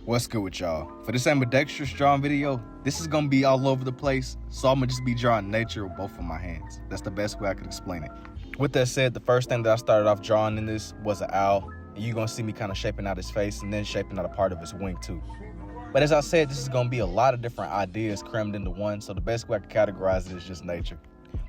What's good with y'all? For this ambidextrous drawing video, this is gonna be all over the place, so I'm gonna just be drawing nature with both of my hands. That's the best way I can explain it. With that said, the first thing that I started off drawing in this was an owl, and you're gonna see me kind of shaping out his face and then shaping out a part of his wing too. But as I said, this is gonna be a lot of different ideas crammed into one, so the best way I can categorize it is just nature.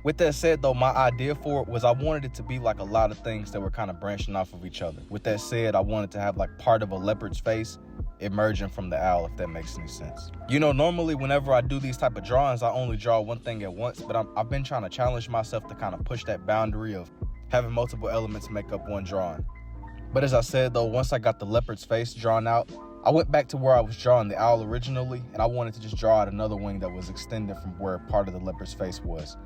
With that said though, my idea for it was I wanted it to be like a lot of things that were kind of branching off of each other. With that said, I wanted to have like part of a leopard's face emerging from the owl, if that makes any sense. You know, normally whenever I do these type of drawings, I only draw one thing at once, but I've been trying to challenge myself to kind of push that boundary of having multiple elements make up one drawing. But as I said though, once I got the leopard's face drawn out, I went back to where I was drawing the owl originally, and I wanted to just draw out another wing that was extended from where part of the leopard's face was.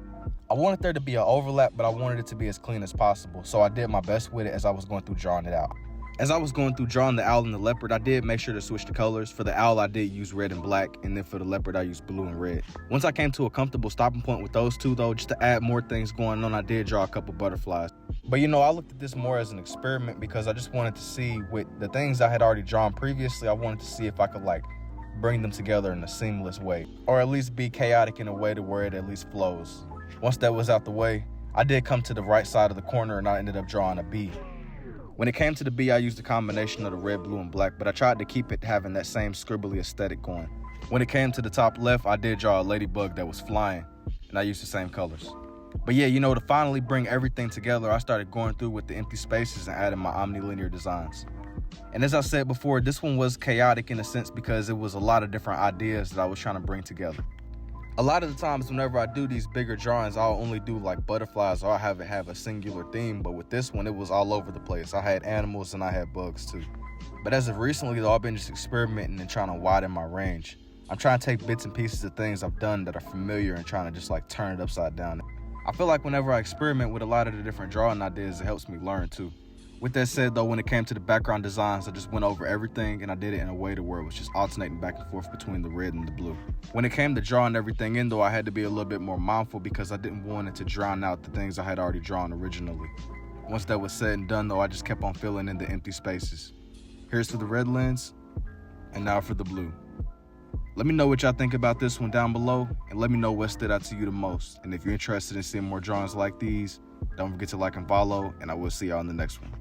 I wanted there to be an overlap, but I wanted it to be as clean as possible, so I did my best with it as I was going through drawing it out. As I was going through drawing the owl and the leopard, I did make sure to switch the colors. For the owl, I did use red and black, and then for the leopard, I used blue and red. Once I came to a comfortable stopping point with those two though, just to add more things going on, I did draw a couple butterflies. But you know, I looked at this more as an experiment because I just wanted to see, with the things I had already drawn previously, I wanted to see if I could like bring them together in a seamless way, or at least be chaotic in a way to where it at least flows. Once that was out the way, I did come to the right side of the corner and I ended up drawing a bee. When it came to the bee, I used a combination of the red, blue, and black, but I tried to keep it having that same scribbly aesthetic going. When it came to the top left, I did draw a ladybug that was flying, and I used the same colors. But yeah, you know, to finally bring everything together, I started going through with the empty spaces and adding my omnilinear designs. And as I said before, this one was chaotic in a sense because it was a lot of different ideas that I was trying to bring together. A lot of the times whenever I do these bigger drawings, I'll only do like butterflies or I'll have it have a singular theme, but with this one, it was all over the place. I had animals and I had bugs too. But as of recently though, I've been just experimenting and trying to widen my range. I'm trying to take bits and pieces of things I've done that are familiar and trying to just like turn it upside down. I feel like whenever I experiment with a lot of the different drawing ideas, it helps me learn too. With that said though, when it came to the background designs, I just went over everything and I did it in a way to where it was just alternating back and forth between the red and the blue. When it came to drawing everything in though, I had to be a little bit more mindful because I didn't want it to drown out the things I had already drawn originally. Once that was said and done though, I just kept on filling in the empty spaces. Here's for the red lens, and now for the blue. Let me know what y'all think about this one down below, and let me know what stood out to you the most. And if you're interested in seeing more drawings like these, don't forget to like and follow, and I will see y'all in the next one.